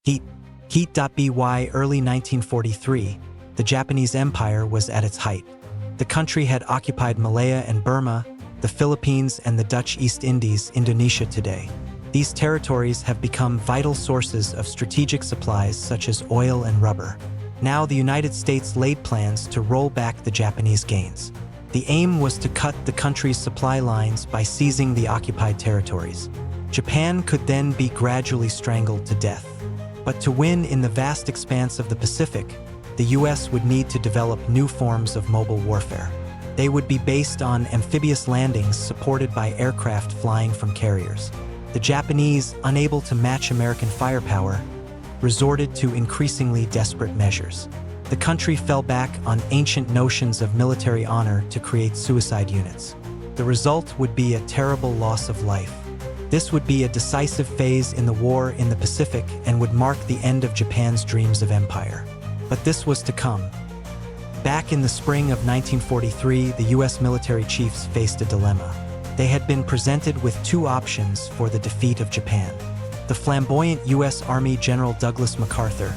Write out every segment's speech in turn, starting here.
Heat. Heat.by early 1943, the Japanese Empire was at its height. The country had occupied Malaya and Burma, the Philippines and the Dutch East Indies, Indonesia today. These territories have become vital sources of strategic supplies such as oil and rubber. Now the United States laid plans to roll back the Japanese gains. The aim was to cut the country's supply lines by seizing the occupied territories. Japan could then be gradually strangled to death. But to win in the vast expanse of the Pacific, the US would need to develop new forms of mobile warfare. They would be based on amphibious landings supported by aircraft flying from carriers. The Japanese, unable to match American firepower, resorted to increasingly desperate measures. The country fell back on ancient notions of military honor to create suicide units. The result would be a terrible loss of life. This would be a decisive phase in the war in the Pacific and would mark the end of Japan's dreams of empire. But this was to come. Back in the spring of 1943, the US military chiefs faced a dilemma. They had been presented with two options for the defeat of Japan. The flamboyant US Army General Douglas MacArthur,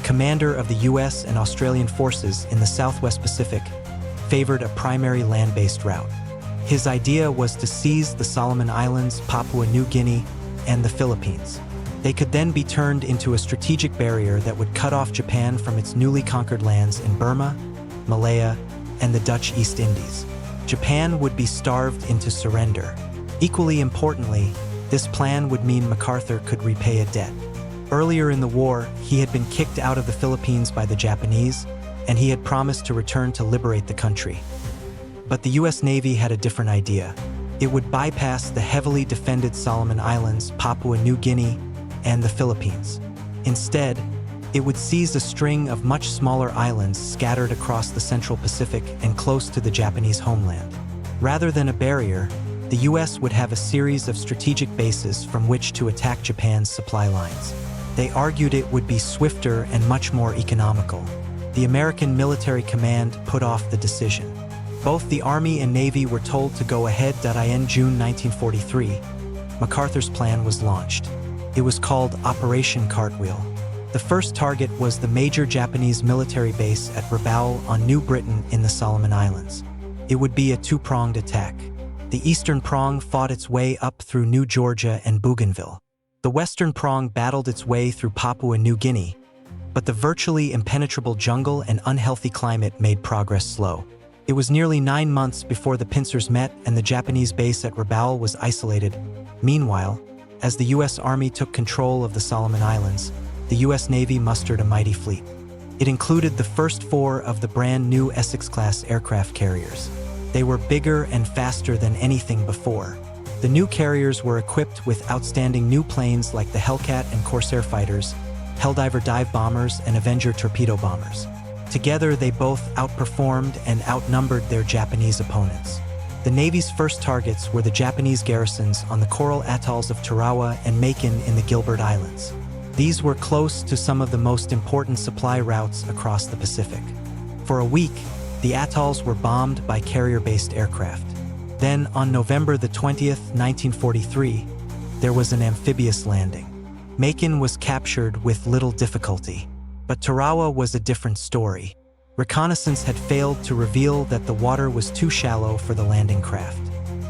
commander of the US and Australian forces in the Southwest Pacific, favored a primary land-based route. His idea was to seize the Solomon Islands, Papua New Guinea, and the Philippines. They could then be turned into a strategic barrier that would cut off Japan from its newly conquered lands in Burma, Malaya, and the Dutch East Indies. Japan would be starved into surrender. Equally importantly, this plan would mean MacArthur could repay a debt. Earlier in the war, he had been kicked out of the Philippines by the Japanese, and he had promised to return to liberate the country. But the US Navy had a different idea. It would bypass the heavily defended Solomon Islands, Papua New Guinea, and the Philippines. Instead, it would seize a string of much smaller islands scattered across the Central Pacific and close to the Japanese homeland. Rather than a barrier, the US would have a series of strategic bases from which to attack Japan's supply lines. They argued it would be swifter and much more economical. The American military command put off the decision. Both the Army and Navy were told to go ahead. In June 1943, MacArthur's plan was launched. It was called Operation Cartwheel. The first target was the major Japanese military base at Rabaul on New Britain in the Solomon Islands. It would be a two-pronged attack. The eastern prong fought its way up through New Georgia and Bougainville. The western prong battled its way through Papua New Guinea, but the virtually impenetrable jungle and unhealthy climate made progress slow. It was nearly 9 months before the pincers met and the Japanese base at Rabaul was isolated. Meanwhile, as the US Army took control of the Solomon Islands, the US Navy mustered a mighty fleet. It included the first 4 of the brand new Essex-class aircraft carriers. They were bigger and faster than anything before. The new carriers were equipped with outstanding new planes like the Hellcat and Corsair fighters, Helldiver dive bombers, and Avenger torpedo bombers. Together, they both outperformed and outnumbered their Japanese opponents. The Navy's first targets were the Japanese garrisons on the coral atolls of Tarawa and Makin in the Gilbert Islands. These were close to some of the most important supply routes across the Pacific. For a week, the atolls were bombed by carrier-based aircraft. Then, on November the 20th, 1943, there was an amphibious landing. Makin was captured with little difficulty. But Tarawa was a different story. Reconnaissance had failed to reveal that the water was too shallow for the landing craft.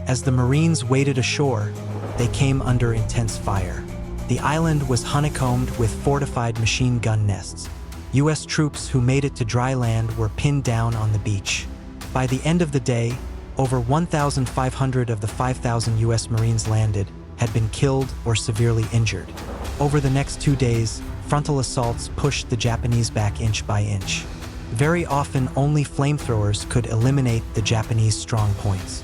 As the Marines waded ashore, they came under intense fire. The island was honeycombed with fortified machine gun nests. US troops who made it to dry land were pinned down on the beach. By the end of the day, over 1,500 of the 5,000 US Marines landed had been killed or severely injured. Over the next 2 days, frontal assaults pushed the Japanese back inch by inch. Very often, only flamethrowers could eliminate the Japanese strong points.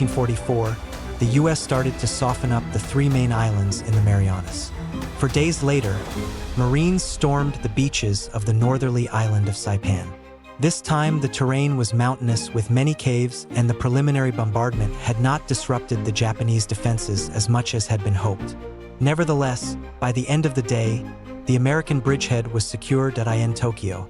1944, the U.S. started to soften up the three main islands in the Marianas. For days later, Marines stormed the beaches of the northerly island of Saipan. This time, the terrain was mountainous with many caves, and the preliminary bombardment had not disrupted the Japanese defenses as much as had been hoped. Nevertheless, by the end of the day, the American bridgehead was secured at IN Tokyo.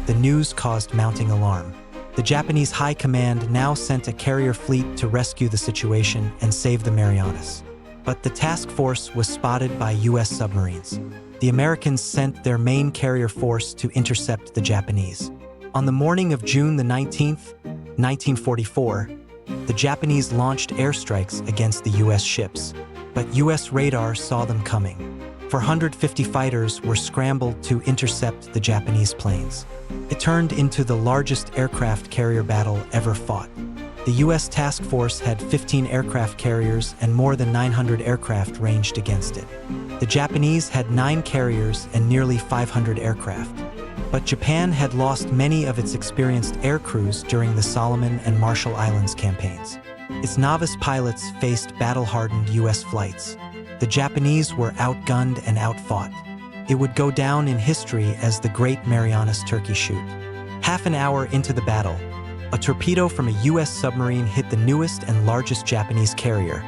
The news caused mounting alarm. The Japanese High Command now sent a carrier fleet to rescue the situation and save the Marianas. But the task force was spotted by U.S. submarines. The Americans sent their main carrier force to intercept the Japanese. On the morning of June the 19th, 1944, the Japanese launched airstrikes against the U.S. ships, but U.S. radar saw them coming. 450 fighters were scrambled to intercept the Japanese planes. It turned into the largest aircraft carrier battle ever fought. The U.S. task force had 15 aircraft carriers and more than 900 aircraft ranged against it. The Japanese had 9 carriers and nearly 500 aircraft. But Japan had lost many of its experienced air crews during the Solomon and Marshall Islands campaigns. Its novice pilots faced battle-hardened U.S. flights. The Japanese were outgunned and outfought. It would go down in history as the Great Marianas Turkey Shoot. Half an hour into the battle, a torpedo from a U.S. submarine hit the newest and largest Japanese carrier,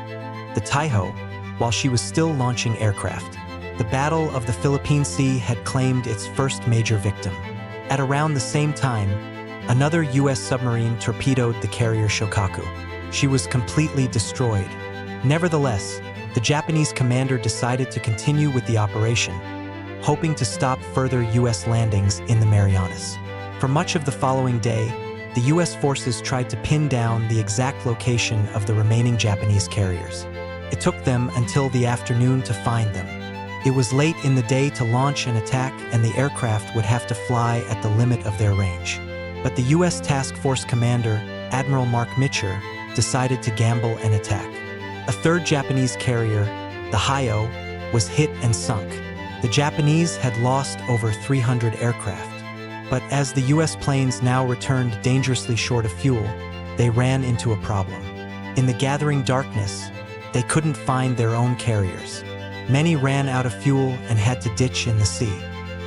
the Taiho, while she was still launching aircraft. The Battle of the Philippine Sea had claimed its first major victim. At around the same time, another U.S. submarine torpedoed the carrier Shokaku. She was completely destroyed. Nevertheless, the Japanese commander decided to continue with the operation, hoping to stop further U.S. landings in the Marianas. For much of the following day, the U.S. forces tried to pin down the exact location of the remaining Japanese carriers. It took them until the afternoon to find them. It was late in the day to launch an attack, and the aircraft would have to fly at the limit of their range. But the U.S. Task Force commander, Admiral Mark Mitcher, decided to gamble and attack. A third Japanese carrier, the Hyo, was hit and sunk. The Japanese had lost over 300 aircraft. But as the U.S. planes now returned dangerously short of fuel, they ran into a problem. In the gathering darkness, they couldn't find their own carriers. Many ran out of fuel and had to ditch in the sea.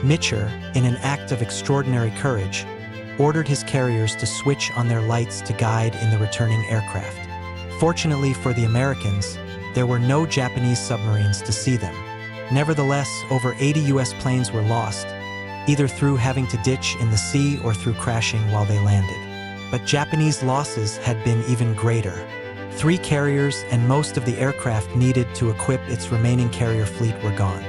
Mitcher, in an act of extraordinary courage, ordered his carriers to switch on their lights to guide in the returning aircraft. Fortunately for the Americans, there were no Japanese submarines to see them. Nevertheless, over 80 U.S. planes were lost, either through having to ditch in the sea or through crashing while they landed. But Japanese losses had been even greater. 3 carriers and most of the aircraft needed to equip its remaining carrier fleet were gone.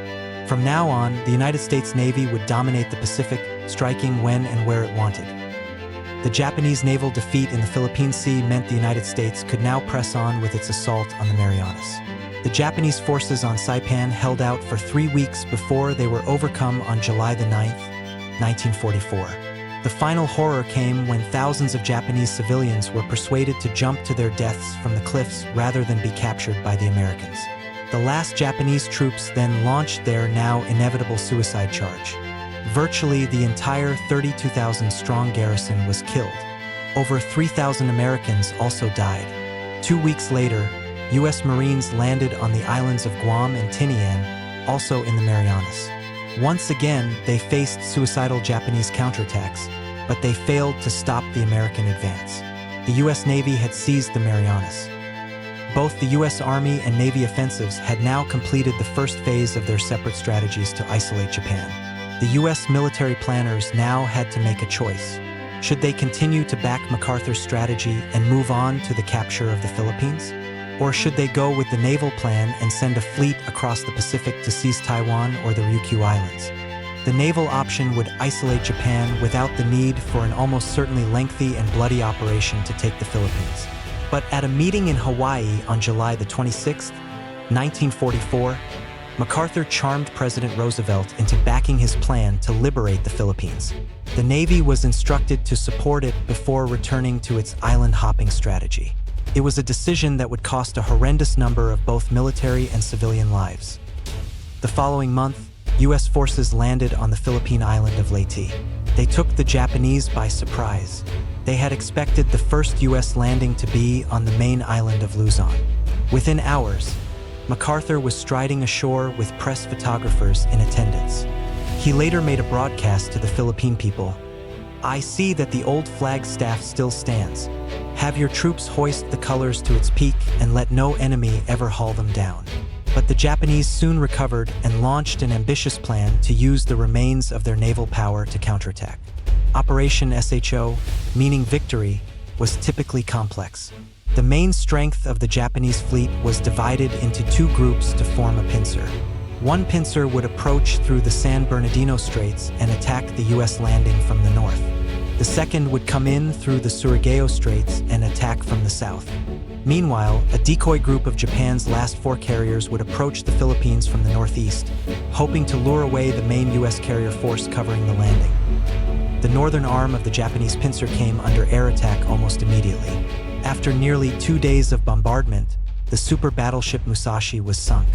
From now on, the United States Navy would dominate the Pacific, striking when and where it wanted. The Japanese naval defeat in the Philippine Sea meant the United States could now press on with its assault on the Marianas. The Japanese forces on Saipan held out for 3 weeks before they were overcome on July the 9th, 1944. The final horror came when thousands of Japanese civilians were persuaded to jump to their deaths from the cliffs rather than be captured by the Americans. The last Japanese troops then launched their now inevitable suicide charge. Virtually the entire 32,000-strong garrison was killed. Over 3,000 Americans also died. 2 weeks later, U.S. Marines landed on the islands of Guam and Tinian, also in the Marianas. Once again, they faced suicidal Japanese counterattacks, but they failed to stop the American advance. The U.S. Navy had seized the Marianas. Both the U.S. Army and Navy offensives had now completed the first phase of their separate strategies to isolate Japan. The U.S. military planners now had to make a choice. Should they continue to back MacArthur's strategy and move on to the capture of the Philippines? Or should they go with the naval plan and send a fleet across the Pacific to seize Taiwan or the Ryukyu Islands? The naval option would isolate Japan without the need for an almost certainly lengthy and bloody operation to take the Philippines. But at a meeting in Hawaii on July the 26th, 1944, MacArthur charmed President Roosevelt into backing his plan to liberate the Philippines. The Navy was instructed to support it before returning to its island-hopping strategy. It was a decision that would cost a horrendous number of both military and civilian lives. The following month, U.S. forces landed on the Philippine island of Leyte. They took the Japanese by surprise. They had expected the first U.S. landing to be on the main island of Luzon. Within hours, MacArthur was striding ashore with press photographers in attendance. He later made a broadcast to the Philippine people. "I see that the old Flagstaff still stands. Have your troops hoist the colors to its peak and let no enemy ever haul them down." But the Japanese soon recovered and launched an ambitious plan to use the remains of their naval power to counterattack. Operation SHO, meaning victory, was typically complex. The main strength of the Japanese fleet was divided into two groups to form a pincer. One pincer would approach through the San Bernardino Straits and attack the U.S. landing from the north. The second would come in through the Surigao Straits and attack from the south. Meanwhile, a decoy group of Japan's last four carriers would approach the Philippines from the northeast, hoping to lure away the main U.S. carrier force covering the landing. The northern arm of the Japanese pincer came under air attack almost immediately. After nearly 2 days of bombardment, the super battleship Musashi was sunk.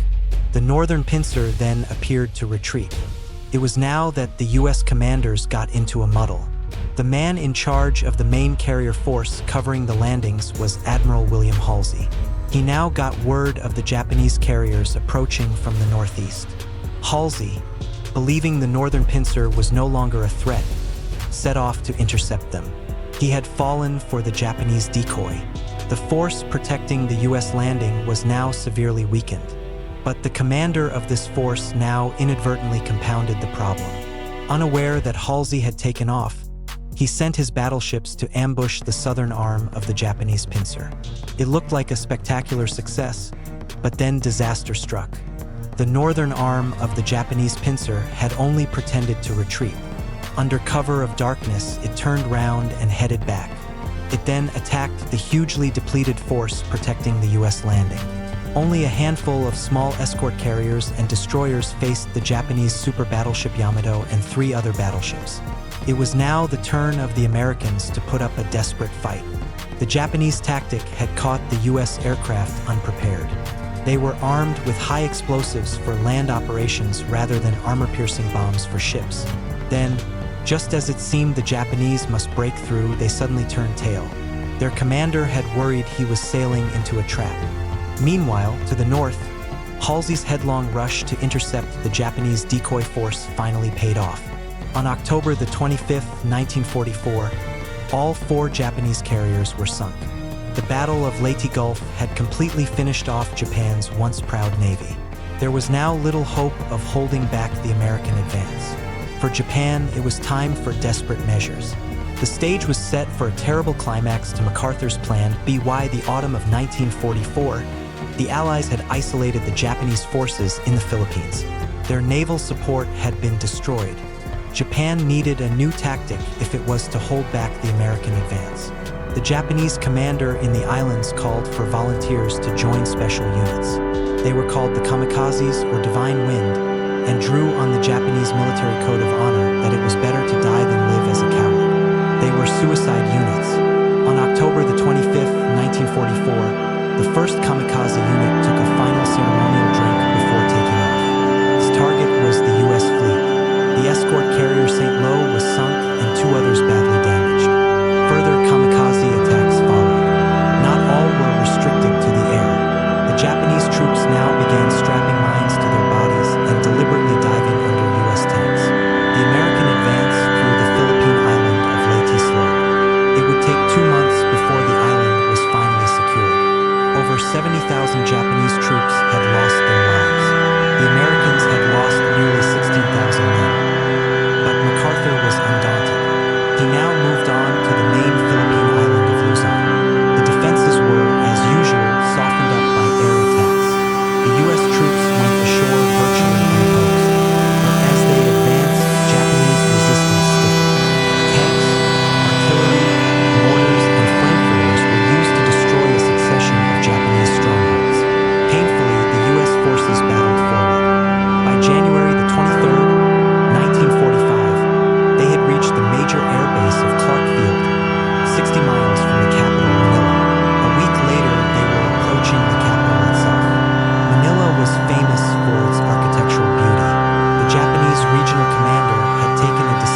The northern pincer then appeared to retreat. It was now that the U.S. commanders got into a muddle. The man in charge of the main carrier force covering the landings was Admiral William Halsey. He now got word of the Japanese carriers approaching from the northeast. Halsey, believing the northern pincer was no longer a threat, set off to intercept them. He had fallen for the Japanese decoy. The force protecting the U.S. landing was now severely weakened. But the commander of this force now inadvertently compounded the problem. Unaware that Halsey had taken off, he sent his battleships to ambush the southern arm of the Japanese pincer. It looked like a spectacular success, but then disaster struck. The northern arm of the Japanese pincer had only pretended to retreat. Under cover of darkness, it turned round and headed back. It then attacked the hugely depleted force protecting the U.S. landing. Only a handful of small escort carriers and destroyers faced the Japanese super battleship Yamato and 3 other battleships. It was now the turn of the Americans to put up a desperate fight. The Japanese tactic had caught the U.S. aircraft unprepared. They were armed with high explosives for land operations rather than armor-piercing bombs for ships. Then, just as it seemed the Japanese must break through, they suddenly turned tail. Their commander had worried he was sailing into a trap. Meanwhile, to the north, Halsey's headlong rush to intercept the Japanese decoy force finally paid off. On October the 25th, 1944, all 4 Japanese carriers were sunk. The Battle of Leyte Gulf had completely finished off Japan's once proud navy. There was now little hope of holding back the American advance. For Japan, it was time for desperate measures. The stage was set for a terrible climax to MacArthur's plan. By the autumn of 1944, the Allies had isolated the Japanese forces in the Philippines. Their naval support had been destroyed. Japan needed a new tactic if it was to hold back the American advance. The Japanese commander in the islands called for volunteers to join special units. They were called the Kamikazes or Divine Wind, and drew on the Japanese military code of honor that it was better to die than live as a coward. They were suicide units. On October the 25th, 1944, the first kamikaze unit took a final ceremonial drink before taking off. Its target was the U.S. fleet. The escort carrier St. Lo was sunk and 2 others badly damaged. Further kamikaze attacks followed. Not all were restricted to the air. The Japanese troops now began strapping mines to their bodies and deliberately diving under U.S. tanks. The American advance through the Philippine island of Leyte slowed. It would take 2 months before the island was finally secured. Over 70,000 Japanese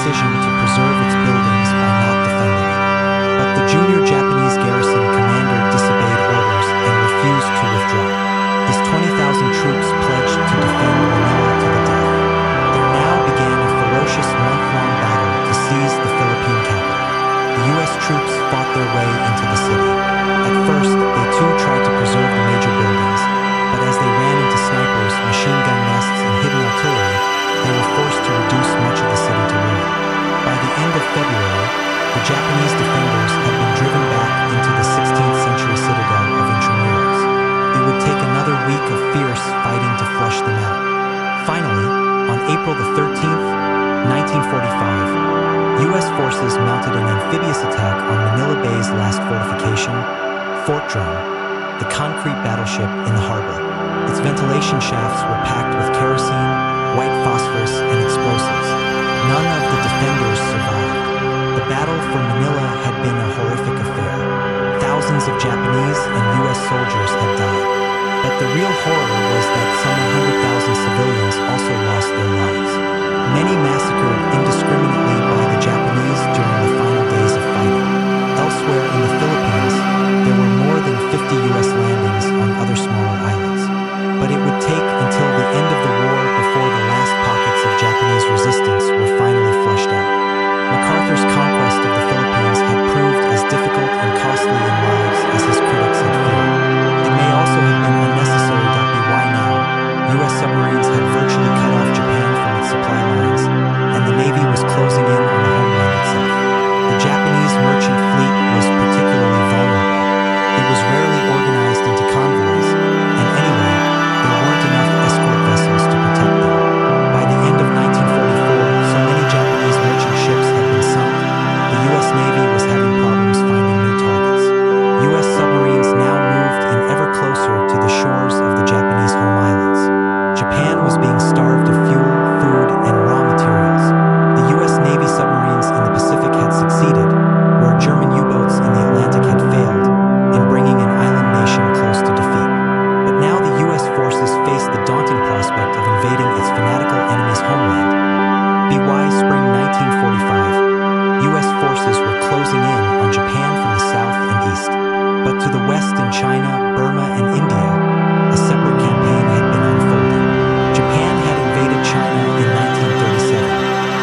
decision to preserve its buildings by not defending it. But the junior Japanese garrison commander disobeyed orders and refused to withdraw. His 20,000 troops pledged to defend Manila to the death. There now began a ferocious month-long battle to seize the Philippine capital. The U.S. troops fought their way into the city. At first, they too tried to preserve the major buildings, but as they ran into snipers, machine gun nests, and hidden artillery, they were forced to reduce much of the city to ruin. By the end of February, the Japanese defenders had been driven back into the 16th century citadel of Intramuros. It would take another week of fierce fighting to flush them out. Finally, on April the 13th, 1945, U.S. forces mounted an amphibious attack on Manila Bay's last fortification, Fort Drum, the concrete battleship in the harbor. Its ventilation shafts were packed with kerosene, white phosphorus, and explosives. None of the defenders survived. The battle for Manila had been a horrific affair. Thousands of Japanese and U.S. soldiers had died. But the real horror was that some 100,000 civilians also lost their lives. Many massacred indiscriminately by the Japanese during the final days of fighting. Elsewhere in the Philippines, there were more than 50 U.S. landings on other smaller islands. But it would take until the end of the war before the last pockets of Japanese resistance were finally flushed out. MacArthur's conquest of the Philippines had proved as difficult and costly in lives as his critics had feared. It may also have been unnecessary. Why now? U.S. submarines had virtually cut off Japan from its supply lines, and the Navy was closing in on the homeland itself. The Japanese merchant fleet was particularly vulnerable. It was rarely organized into convoys, and anyway, there weren't enough escort vessels to protect them. By the end of 1944, so many Japanese merchant ships had been sunk, the U.S. Navy was having problems finding new targets. U.S. submarines now moved in ever closer to the shores of the Japanese home islands. Japan was being starved of fuel, food, and raw materials. The U.S. Navy submarines in the Pacific had succeeded, where German U-boats in the Atlantic had failed, in bringing an island nation close to defeat. But now the U.S. forces faced the daunting prospect of invading its fanatical enemy's homeland. By spring 1945, U.S. forces were closing in on Japan from the south and east. But to the west in China, Burma, and India, a separate campaign had been unfolding. Japan had invaded China in 1937.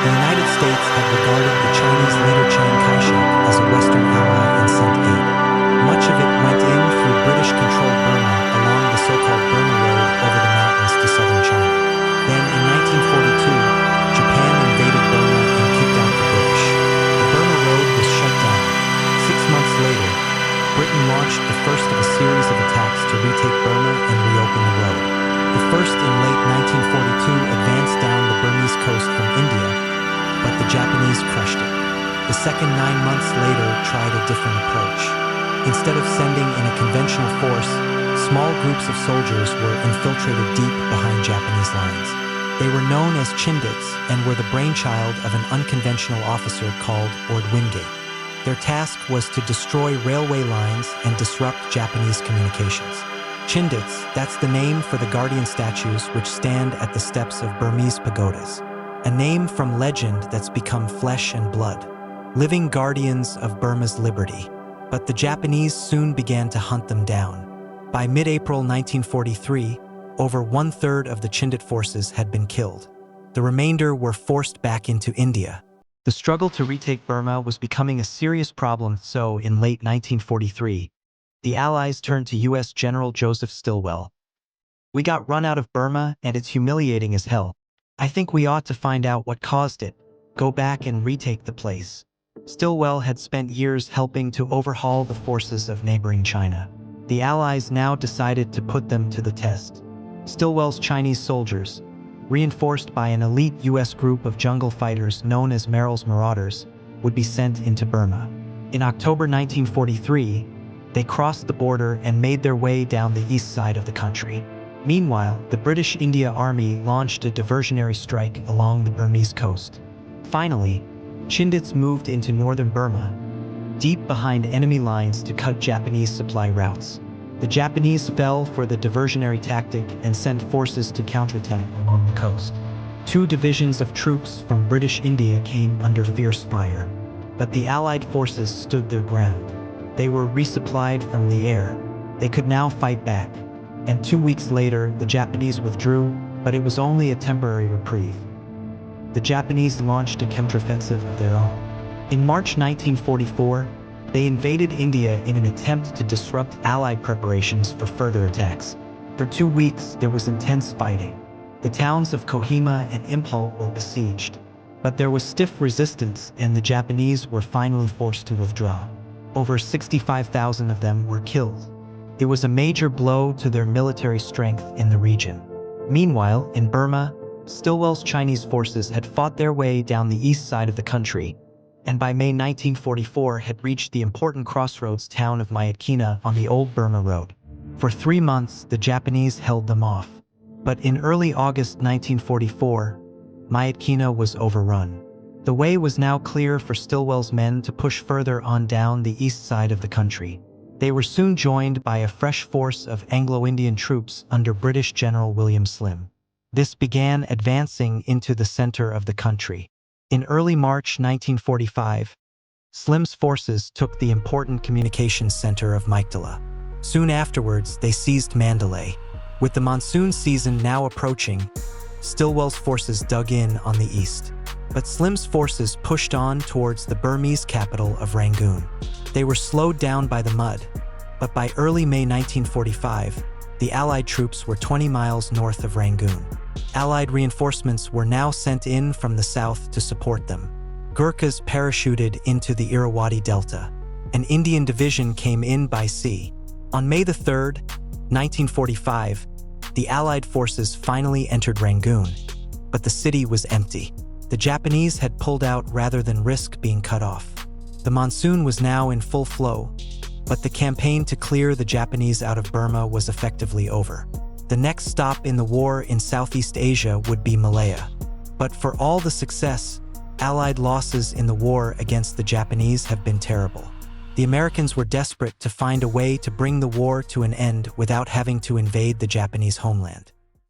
The United States had regarded the Chinese leader Chiang Kai-shek as a Western ally and sent aid. Much of it went in through British-controlled Burma along the so-called Burma Road over the mountains to southern China. Then, in 1942, Japan invaded Burma and kicked out the British. The Burma Road was shut down. 6 months later, Britain launched the first of a series of attacks to retake Burma and reopen the road. The first in late 1942 advanced down the Burmese coast from India, but the Japanese crushed it. The second 9 months later tried a different approach. Instead of sending in a conventional force, small groups of soldiers were infiltrated deep behind Japanese lines. They were known as Chindits and were the brainchild of an unconventional officer called Ord Wingate. Their task was to destroy railway lines and disrupt Japanese communications. Chindits, that's the name for the guardian statues which stand at the steps of Burmese pagodas. A name from legend that's become flesh and blood. Living guardians of Burma's liberty. But the Japanese soon began to hunt them down. By mid-April 1943, over 1/3 of the Chindit forces had been killed. The remainder were forced back into India. The struggle to retake Burma was becoming a serious problem, so in late 1943, the Allies turned to U.S. General Joseph Stilwell. "We got run out of Burma, and it's humiliating as hell. I think we ought to find out what caused it, go back and retake the place." Stilwell had spent years helping to overhaul the forces of neighboring China. The Allies now decided to put them to the test. Stilwell's Chinese soldiers, reinforced by an elite U.S. group of jungle fighters known as Merrill's Marauders, would be sent into Burma. In October 1943, they crossed the border and made their way down the east side of the country. Meanwhile, the British India Army launched a diversionary strike along the Burmese coast. Finally, Chindits moved into northern Burma, deep behind enemy lines to cut Japanese supply routes. The Japanese fell for the diversionary tactic and sent forces to counterattack along the coast. 2 divisions of troops from British India came under fierce fire, but the Allied forces stood their ground. They were resupplied from the air. They could now fight back. And 2 weeks later, the Japanese withdrew, but it was only a temporary reprieve. The Japanese launched a counteroffensive of their own. In March 1944, they invaded India in an attempt to disrupt Allied preparations for further attacks. For 2 weeks, there was intense fighting. The towns of Kohima and Imphal were besieged. But there was stiff resistance, and the Japanese were finally forced to withdraw. Over 65,000 of them were killed. It was a major blow to their military strength in the region. Meanwhile, in Burma, Stilwell's Chinese forces had fought their way down the east side of the country, and by May 1944 had reached the important crossroads town of Myitkyina on the Old Burma Road. For 3 months, the Japanese held them off. But in early August 1944, Myitkyina was overrun. The way was now clear for Stilwell's men to push further on down the east side of the country. They were soon joined by a fresh force of Anglo-Indian troops under British General William Slim. This began advancing into the center of the country. In early March 1945, Slim's forces took the important communications center of Meiktala. Soon afterwards, they seized Mandalay. With the monsoon season now approaching, Stilwell's forces dug in on the east. But Slim's forces pushed on towards the Burmese capital of Rangoon. They were slowed down by the mud, but by early May 1945, the Allied troops were 20 miles north of Rangoon. Allied reinforcements were now sent in from the south to support them. Gurkhas parachuted into the Irrawaddy Delta. An Indian division came in by sea. On May 3, 1945, the Allied forces finally entered Rangoon, but the city was empty. The Japanese had pulled out rather than risk being cut off. The monsoon was now in full flow, but the campaign to clear the Japanese out of Burma was effectively over. The next stop in the war in Southeast Asia would be Malaya. But for all the success, Allied losses in the war against the Japanese have been terrible. The Americans were desperate to find a way to bring the war to an end without having to invade the Japanese homeland.